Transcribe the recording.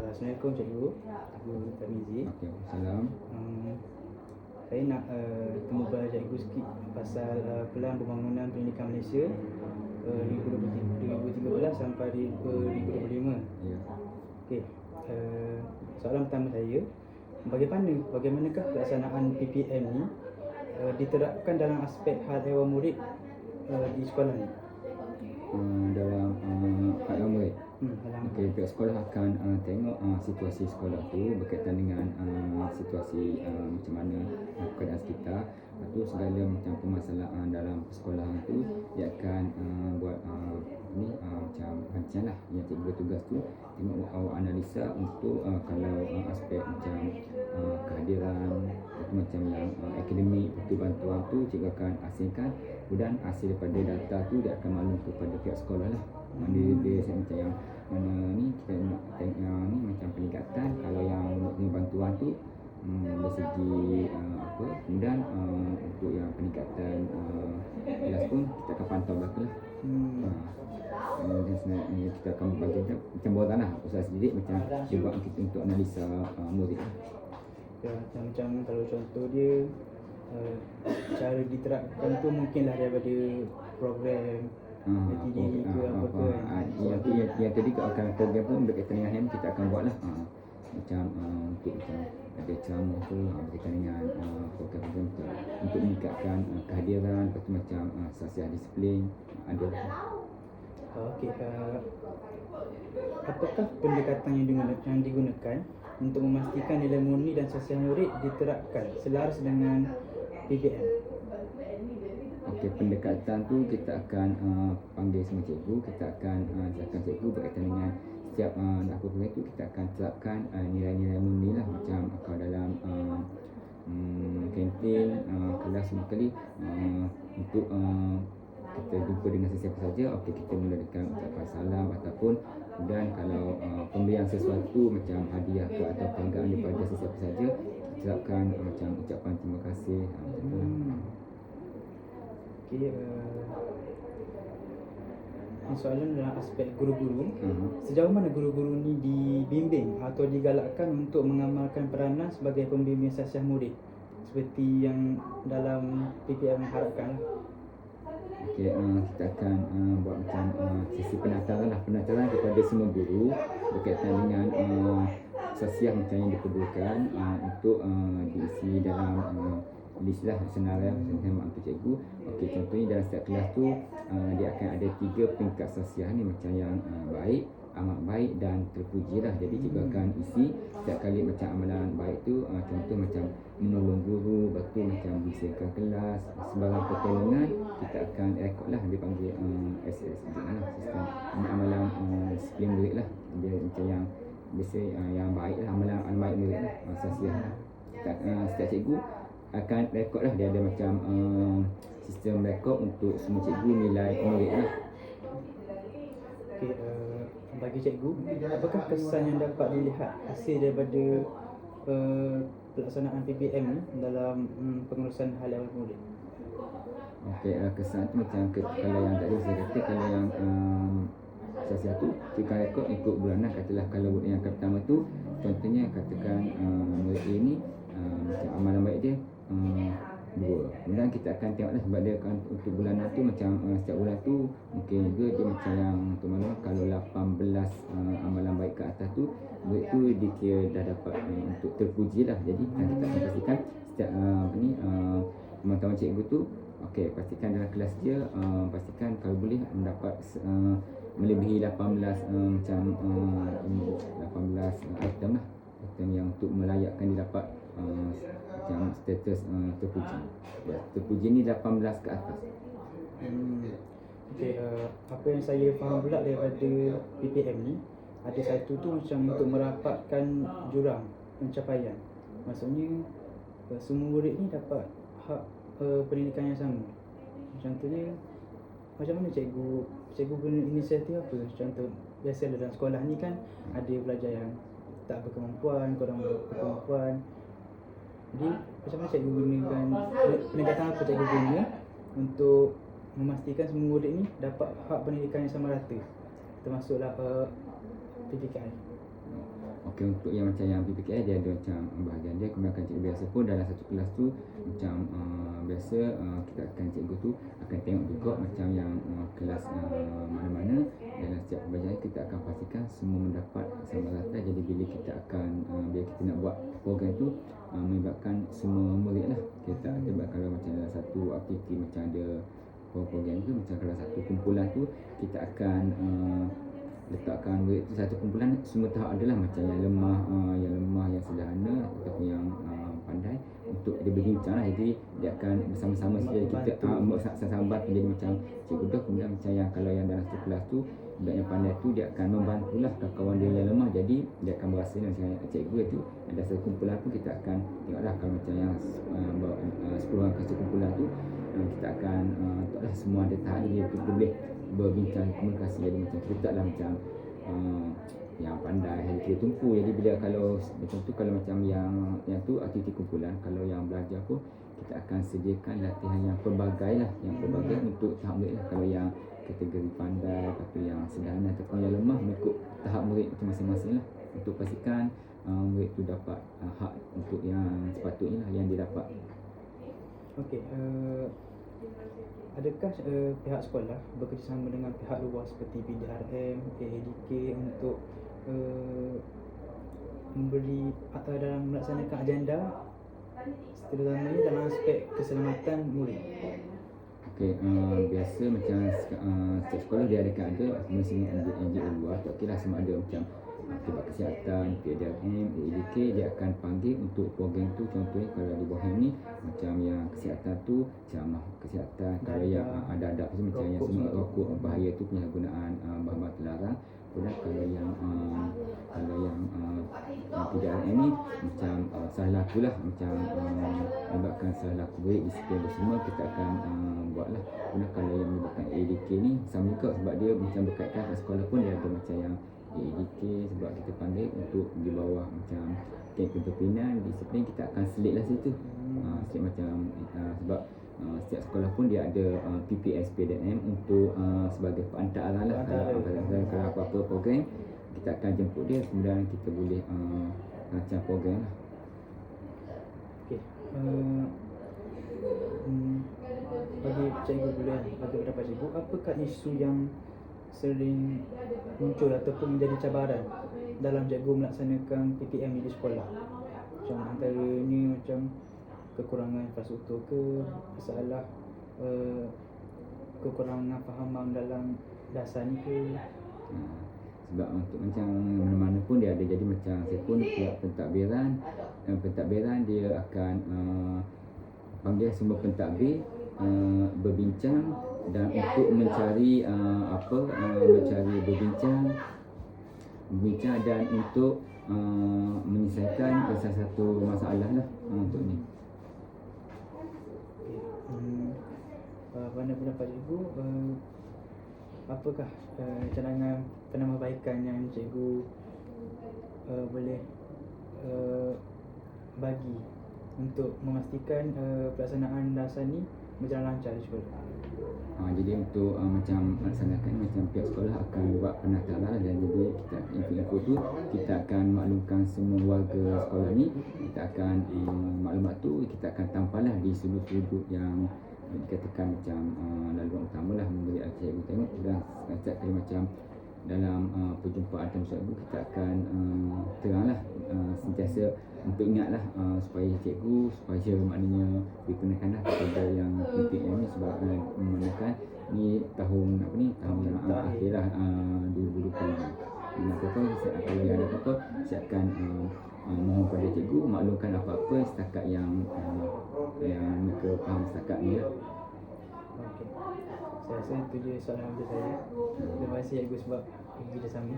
Assalamualaikum cikgu. Aku Tamizi. Okey, salam. Saya nak temu cikgu sikit pasal Pelan Pembangunan Pendidikan Malaysia 2013 sampai 2025. Ya. Okey. Soalan pertama saya, bagaimanakah pelaksanaan PPM ni diterapkan dalam aspek hal ehwal murid di sekolah ni? Dalam hal murid. Halang. Okey, pihak sekolah akan tengok situasi sekolah tu berkaitan dengan situasi macam mana keadaan sekitar. Lepas tu segala macam permasalahan dalam persekolahan tu dia akan buat macam rancian lah yang cikgu bertugas tu tengok awak analisa untuk kalau aspek macam kehadiran atau macam yang akademik betul bantuan tu cikgu akan asingkan, kemudian hasil daripada data tu dia akan maklum kepada pihak sekolah lah. Dia macam yang mana ni kita nak tengok yang ni macam peningkatan kalau yang bantuan tu dari segi apa, kemudian untuk yang peningkatan kelas pun kita akan pantau belakang lah. Dan kita akan bagi macam boran lah usaha sendiri macam dia buat kita untuk analisa murid. Ya, macam kalau contoh dia cara diterapkan tu mungkinlah daripada program TDD ke apa kan. Yang tadi akan program pun berkaitan dengan HAM kita akan buat lah. Macam untuk macam ada ceramah tu berkaitan dengan program-program tu untuk meningkatkan kehadiran, lepas tu macam sosial disiplin ada. Okey, apakah pendekatan yang digunakan untuk memastikan nilai murni dan sosial murid diterapkan selaras dengan PPM? Okey, pendekatan tu kita akan panggil semua cikgu, kita akan jelaskan cikgu berkaitan dengan setiap apa program tu kita akan terapkan nilai-nilai murni lah macam kalau dalam kantin kelas semua kali untuk kita jumpa dengan sesiapa saja, okey kita mulakan ucapan salam ataupun kemudian kalau pemberian sesuatu macam hadiah atau penghargaan daripada sesiapa saja kita terapkan macam ucapan terima kasih macam tu. Okey, soalan dalam aspek guru-guru. Sejauh mana guru-guru ni dibimbing atau digalakkan untuk mengamalkan peranan sebagai pembimbing sasiah murid seperti yang dalam PPM harapkan? Okey, kita akan buat macam sesi penataran kepada semua guru berkaitan dengan sasiah macam yang diperlukan untuk diisi dalam list lah senarai macam untuk cikgu. Okey, contohnya dalam setiap kelas tu dia akan ada 3 peringkat sasiah ni macam yang baik, amat baik dan terpuji lah. Jadi cikgu akan isi setiap kali macam amalan baik tu contoh macam menolong guru, lepas tu macam bersihkan kelas, sebarang pertolongan kita akan rekod lah, dia panggil SSD lah, sistem amalan disiplin murid lah. Dia macam yang biasa yang baik lah, amalan baik murid lah, sasiah lah. Setiap cikgu akan rekod lah, dia ada macam sistem rekod untuk semua cikgu nilai murid lah. Okey, bagi cikgu, apakah kesan yang dapat dilihat hasil daripada pelaksanaan PPM ni dalam pengurusan hal ehwal murid? Okey, kesan tu macam kalau yang tadi saya kata kalau yang sasiah tu kita rekod ikut bulanan. Katalah kalau yang pertama tu contohnya katakan murid A ni macam amalan baik dia 2. Kemudian kita akan tengoklah sebab dia akan untuk bulanan tu macam setiap bulan tu mungkin juga dia macam yang untuk mana kalau 18 amalan baik ke atas tu murid tu dikira dah dapat untuk terpuji lah. Jadi kita akan pastikan setiap teman-teman cikgu tu okey pastikan dalam kelas dia pastikan kalau boleh mendapat melebihi 18 macam 18 item lah, item yang untuk melayakkan dia dapat macam status terpuji. Terpuji ni 18 ke atas. Okey, apa yang saya faham pula daripada PPM ni, ada satu tu macam untuk merapatkan jurang pencapaian. Maksudnya semua murid ni dapat hak pendidikan yang sama. Contohnya macam mana cikgu guna inisiatif apa? Contoh biasalah dalam sekolah ni kan ada pelajar yang tak berkemampuan, kurang berkemampuan. Jadi macam mana cikgu gunakan pendekatan apa cikgu guna untuk memastikan semua murid ni dapat hak pendidikan yang sama rata, termasuklah PPKI? Okay, untuk yang macam yang PPKI dia ada macam bahagian dia, kemudian cikgu biasa pun dalam satu kelas tu macam biasa kita akan cikgu tu akan tengok juga macam yang kelas mana-mana dalam setiap pembelajaran kita akan pastikan semua mendapat sama rata. Jadi bila kita akan bila kita nak buat program tu melibatkan semua murid lah. Kita ada kalau macam dalam satu aktiviti macam ada program tu, macam kalau satu kumpulan tu kita akan letakkan murid tu satu kumpulan, semua tahap adalah macam yang lemah, yang sederhana ataupun yang pandai untuk dia berbincang lah. Jadi dia akan bersama-sama saja kita bersama-sama bantu. Jadi macam cikgu dah, kemudian macam yang kalau yang dalam satu kelas tu budak yang pandai tu dia akan membantulah kawan dia yang lemah. Jadi dia akan berasa macam cikgu tu ada satu kumpulan tu kita akan tengoklah kalau macam yang 10 orang ke satu kumpulan tu kita akan taklah semua ada tahap dia boleh berbincang komunikasi. Jadi macam kita taklah macam yang pandai yang kita tumpu. Jadi bila kalau macam tu, kalau macam yang tu aktiviti kumpulan, kalau yang belajar pun kita akan sediakan latihan yang pelbagai lah, yang pelbagai untuk tahap murid lah. Kalau yang kategori pandai atau yang sederhana ataupun yang lemah mengikut tahap murid macam masing-masing lah, untuk pastikan murid tu dapat hak untuk yang sepatutnya lah yang dia dapat. Okey, adakah pihak sekolah bekerjasama dengan pihak luar seperti PDRM, AADK untuk memberi atau dalam melaksanakan agenda terutamanya dalam aspek keselamatan murid? Okey, biasa macam setiap sekolah dia ada masing-masing NGO luar, tak kira sama ada macam Akibat Kesihatan, PDRM, AADK, dia akan panggil untuk program tu. Contohnya kalau di bawah ni macam yang kesihatan tu ceramah kesihatan, kalau yang ada macam yang semua rokok bahaya tu penyalahgunaan bahan-bahan terlarang. Kemudian kalau yang PDRM ni macam salah laku lah, macam melibatkan salah laku baik disiplin bersama kita akan buatlah. Kemudian kalau yang melibatkan AADK ni sama juga, sebab dia macam berkaitan kat sekolah pun dia ada macam yang AADK, sebab kita panggil untuk di bawah macam kepimpinan disiplin kita akan selitlah situ. Selit macam sebab setiap sekolah pun dia ada PPS PDM untuk sebagai perantaraan lah. Kalau apa-apa program kita akan jemput dia, kemudian kita boleh rancang program lah. Okey, bagi cikgu dulu kan, bagi pendapat cikgu, apakah isu yang sering muncul ataupun menjadi cabaran dalam cikgu melaksanakan PPM di sekolah? Macam antaranya macam kekurangan infrastruktur ke, masalah kekurangan fahaman dalam dasar ni ke? Sebab untuk macam mana-mana pun dia ada, jadi macam saya pun pihak pentadbiran dia akan panggil semua pentadbir berbincang dan untuk mencari berbincang dan untuk menyelesaikan salah satu masalah lah untuk ni. Pada pendapat cikgu, apakah cadangan penambahbaikan yang cikgu boleh bagi untuk memastikan pelaksanaan dasar ni berjalan lancar di sekolah? Jadi untuk macam melaksanakan macam pihak sekolah akan buat pendaftaran, dan jadi kita info tu kita akan maklumkan semua warga sekolah ni. Kita akan maklumat tu kita akan tampallah di sudut-sudut yang dikatakan macam laluan utama lah, memberi cikgu tengok. Dan setiap kali macam dalam perjumpaan cikgu kita akan teranglah sentiasa untuk ingatlah supaya cikgu supaya maknanya berkenakanlah kepada yang penting ini, sebab memandangkan ni tahun tahun yang akhirlah 2020. Apa-apa kalau dia ada apa-apa saya akan mohon pada cikgu maklumkan apa-apa setakat yang mereka faham setakat ni lah. Okey, saya rasa itu je soalan dari saya. Terima kasih cikgu sebab kerjasama.